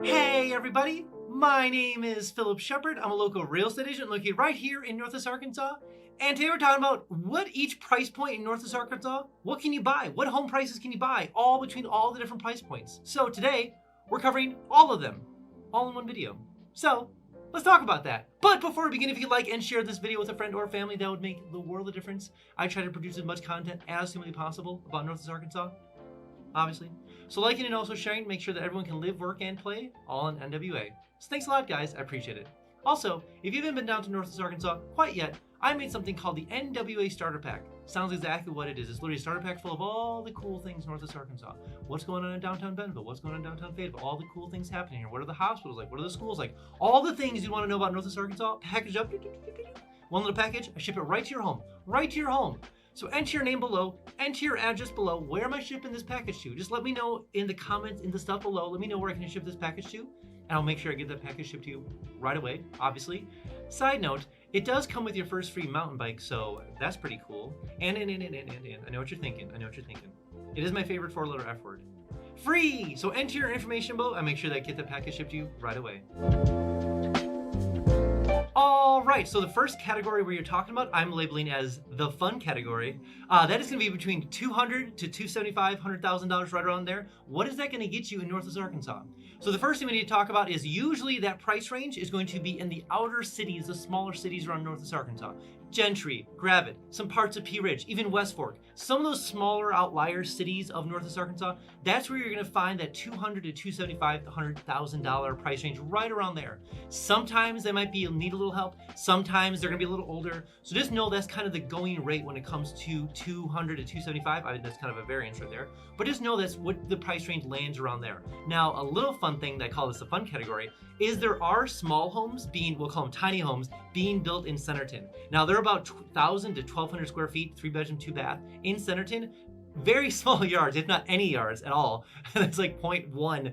Hey everybody, my name is Phillip Shepard. I'm a local real estate agent located right here in Northwest Arkansas. And today we're talking about what each price point in Northwest Arkansas, what can you buy? What home prices can you buy? All between all the different price points. So today we're covering all of them, all in one video. So let's talk about that. But before we begin, if you like and share this video with a friend or family, that would make the world of difference. I try to produce as much content as humanly possible about Northwest Arkansas, obviously. So liking and also sharing, make sure that everyone can live, work, and play all in NWA. So thanks a lot, guys. I appreciate it. Also, if you haven't been down to Northwest Arkansas quite yet, I made something called the NWA Starter Pack. Sounds exactly what it is. It's literally a starter pack full of all the cool things Northwest Arkansas. What's going on in downtown Bentonville? What's going on in downtown Fayetteville? All the cool things happening here. What are the hospitals like? What are the schools like? All the things you want to know about Northwest Arkansas, packaged up. One little package, I ship it right to your home. Right to your home. So enter your name below, enter your address below. Where am I shipping this package to? Just let me know in the comments, in the stuff below. Let me know where I can ship this package to, and I'll make sure I get that package shipped to you right away, obviously. Side note, it does come with your first free mountain bike, so that's pretty cool. And, I know what you're thinking. It is my favorite four-letter F word. Free! So enter your information below, and make sure that I get that package shipped to you right away. All right, so the first category where you're talking about, I'm labeling as the fun category. That is going to be between $200,000 to $275,000, $100,000, right around there. What is that going to get you in Northwest Arkansas? So the first thing we need to talk about is usually that price range is going to be in the outer cities, the smaller cities around Northwest Arkansas. Gentry, Gravette, some parts of Pea Ridge, even West Fork. Some of those smaller outlier cities of Northwest Arkansas, that's where you're going to find that $200,000 to $275,000 to $100,000 price range, right around there. Sometimes they might need a little help. Sometimes they're going to be a little older. So just know that's kind of the going rate when it comes to $200,000 to $275,000. I mean, that's kind of a variance right there. But just know that's what the price range lands around there. Now, a little fun thing that I call this the fun category is there are small homes we'll call them tiny homes, being built in Centerton. Now, they're about 1,000 to 1,200 square feet, 3-bedroom, 2-bath in Centerton. Very small yards, if not any yards at all. It's like 0.1.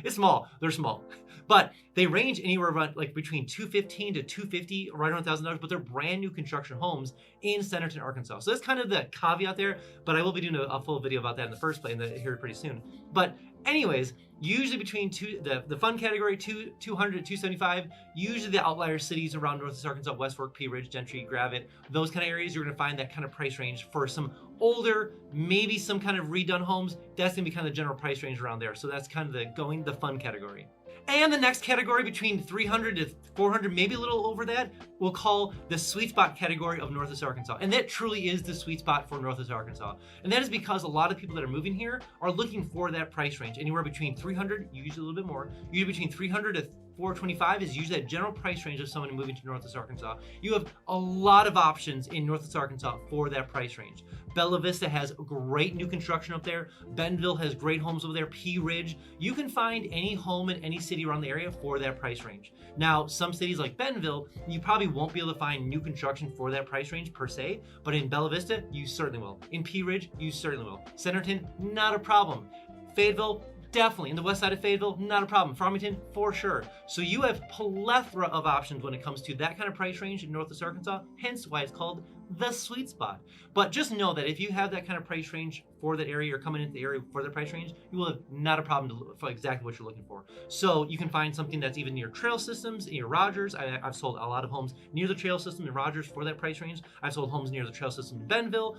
It's small. They're small. But they range anywhere around like between $215,000 to $250,000, right around $1,000. But they're brand new construction homes in Centerton, Arkansas. So that's kind of the caveat there. But I will be doing a full video about that in the first place, here pretty soon. But anyways, usually between the fun category, $200,000 to $275,000, usually the outlier cities around Northwest Arkansas, West Fork, Pea Ridge, Gentry, Gravette, those kind of areas, you're going to find that kind of price range for some older, maybe some kind of redone homes. That's going to be kind of the general price range around there. So that's kind of the fun category. And the next category between $300,000 to $400,000, maybe a little over that, we'll call the sweet spot category of Northwest Arkansas. And that truly is the sweet spot for Northwest Arkansas. And that is because a lot of people that are moving here are looking for that price range. Anywhere between $300,000, usually a little bit more, usually between $300,000 to $425,000 is usually that general price range of someone moving to Northwest Arkansas. You have a lot of options in Northwest Arkansas for that price range. Bella Vista has great new construction up there. Bentonville has great homes over there. Pea Ridge. You can find any home in any city around the area for that price range. Now, some cities like Bentonville, you probably won't be able to find new construction for that price range per se, but in Bella Vista, you certainly will. In Pea Ridge, you certainly will. Centerton, not a problem. Fayetteville, definitely. In the west side of Fayetteville, not a problem. Farmington, for sure. So you have plethora of options when it comes to that kind of price range in Northwest Arkansas, hence why it's called the sweet spot. But just know that if you have that kind of price range for that area or coming into the area for the price range, you will have not a problem to look for exactly what you're looking for. So you can find something that's even near trail systems, near Rogers. I've sold a lot of homes near the trail system in Rogers for that price range. I've sold homes near the trail system in Bentonville.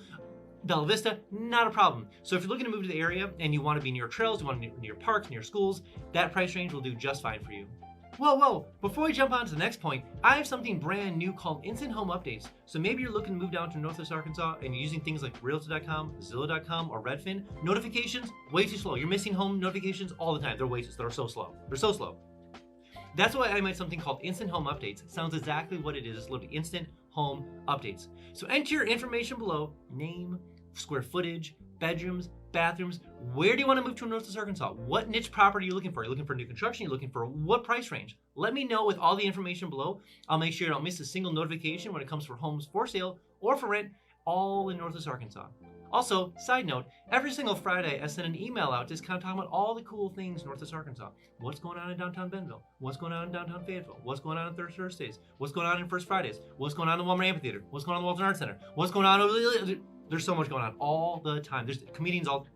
Bella Vista, not a problem. So if you're looking to move to the area and you want to be near trails, you want to be near parks, near schools, that price range will do just fine for you. Whoa, before we jump on to the next point, I have something brand new called Instant Home Updates. So maybe you're looking to move down to Northwest Arkansas and you're using things like Realtor.com, Zillow.com, or Redfin. Notifications, way too slow. You're missing home notifications all the time. They're so slow. That's why I made something called Instant Home Updates. It sounds exactly what it is. It's literally Instant Home Updates. So enter your information below, name, square footage, bedrooms, bathrooms. Where do you want to move to in Northwest Arkansas? What niche property are you looking for? Are you looking for new construction? Are you looking for what price range? Let me know with all the information below. I'll make sure you don't miss a single notification when it comes for homes for sale or for rent, all in Northwest Arkansas. Also, side note, every single Friday I send an email out just kind of talking about all the cool things in Northwest Arkansas. What's going on in downtown Bentonville? What's going on in downtown Fayetteville? What's going on in Third Thursdays? What's going on in First Fridays? What's going on in the Walmart Amphitheater? What's going on in the Walton Arts Center? What's going on over the... There's so much going on all the time. There's comedians all...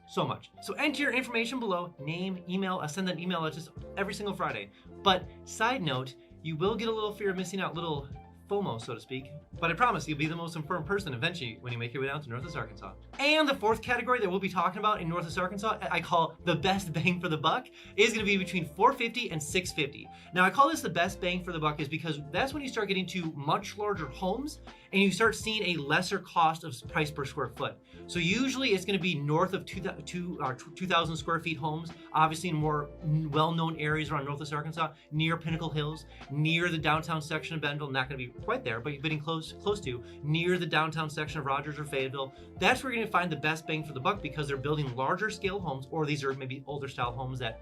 So much. So enter your information below, name, email. I send that email out just every single Friday. But side note, you will get a little fear of missing out, little FOMO, so to speak. But I promise you'll be the most informed person eventually when you make your way down to Northwest Arkansas. And the fourth category that we'll be talking about in Northwest Arkansas, I call the best bang for the buck, is gonna be between $450 and $650. Now I call this the best bang for the buck is because that's when you start getting to much larger homes and you start seeing a lesser cost of price per square foot. So usually it's gonna be north of 2,000 square feet homes, obviously in more well-known areas around Northwest Arkansas, near Pinnacle Hills, near the downtown section of Bentonville, not gonna be quite there, but you're getting close to, near the downtown section of Rogers or Fayetteville. That's where you're gonna find the best bang for the buck because they're building larger scale homes, or these are maybe older style homes that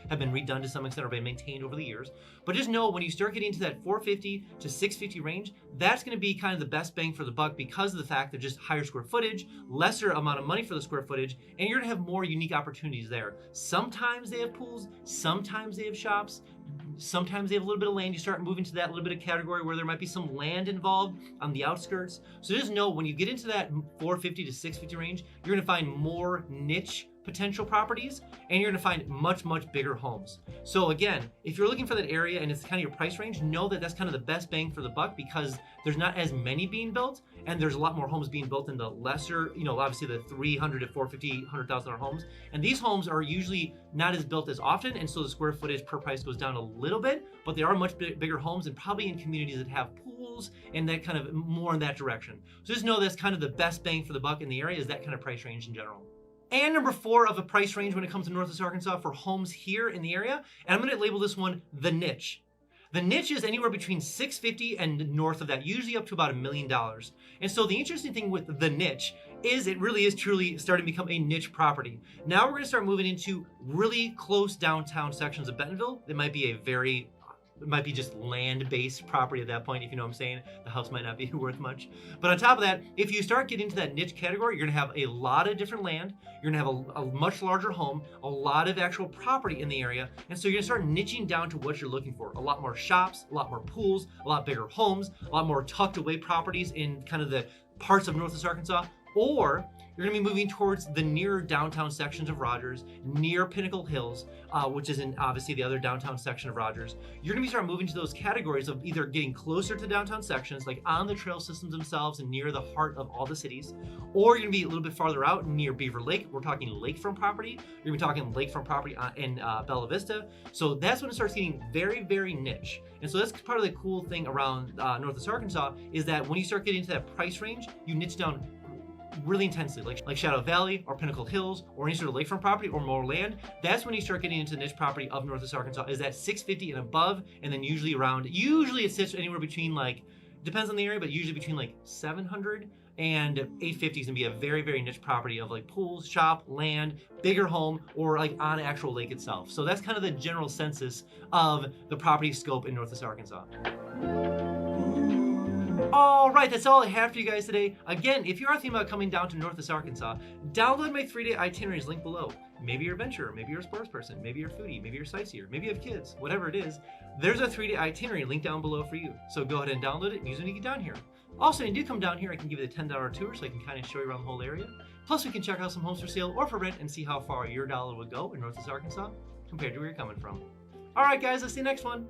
have been redone to some extent or been maintained over the years. But just know when you start getting to that $450 to $650 range, that's gonna be kind of the best bang for the buck because of the fact they're just higher square footage, lesser amount of money for the square footage, and you're gonna have more unique opportunities there. Sometimes they have pools, sometimes they have shops, sometimes they have a little bit of land. You start moving to that little bit of category where there might be some land involved on the outskirts. So just know when you get into that $450 to $650 range, you're gonna find more niche potential properties and you're gonna find much bigger homes. So again, if you're looking for that area and it's kind of your price range, know that that's kind of the best bang for the buck because there's not as many being built and there's a lot more homes being built in the lesser, obviously the 300 to 450, $100,000 homes. And these homes are usually not as built as often, and so the square footage per price goes down a little bit, but they are much bigger homes and probably in communities that have pools and that kind of more in that direction. So just know that's kind of the best bang for the buck in the area is that kind of price range in general. And number 4 of a price range when it comes to Northwest Arkansas for homes here in the area, and I'm gonna label this one the niche. The niche is anywhere between $650 and north of that, usually up to about $1 million. And so the interesting thing with the niche is it really is truly starting to become a niche property. Now we're gonna start moving into really close downtown sections of Bentonville. It might be just land-based property at that point, if you know what I'm saying. The house might not be worth much. But on top of that, if you start getting into that niche category, you're gonna have a lot of different land, you're gonna have a much larger home, a lot of actual property in the area, and so you're gonna start niching down to what you're looking for. A lot more shops, a lot more pools, a lot bigger homes, a lot more tucked away properties in kind of the parts of Northwest Arkansas, or you're gonna be moving towards the near downtown sections of Rogers, near Pinnacle Hills, which is in obviously the other downtown section of Rogers. You're gonna start moving to those categories of either getting closer to downtown sections, like on the trail systems themselves and near the heart of all the cities, or you're gonna be a little bit farther out near Beaver Lake. We're talking lakefront property. You're gonna be talking lakefront property in Bella Vista. So that's when it starts getting very niche. And so that's part of the cool thing around Northwest Arkansas is that when you start getting into that price range, you niche down really intensely, like Shadow Valley or Pinnacle Hills or any sort of lakefront property or more land. That's when you start getting into the niche property of Northwest Arkansas is that $650 and above, and then usually it sits anywhere between depends on the area, but usually between $700 and $850 is gonna be a very niche property of pools, shop, land, bigger home, or on an actual lake itself. So that's kind of the general census of the property scope in Northwest Arkansas. All right, that's all I have for you guys today. Again, if you are thinking about coming down to Northwest Arkansas, download my 3-day itineraries link below. Maybe you're a adventurer, maybe you're a sports person, maybe you're a foodie, maybe you're a sightseer, maybe you have kids, whatever it is, there's a 3-day itinerary link down below for you. So go ahead and download it and use it when you get down here. Also, when you do come down here, I can give you the $10 tour so I can kind of show you around the whole area. Plus, we can check out some homes for sale or for rent and see how far your dollar would go in Northwest Arkansas compared to where you're coming from. All right, guys, let's see you next one.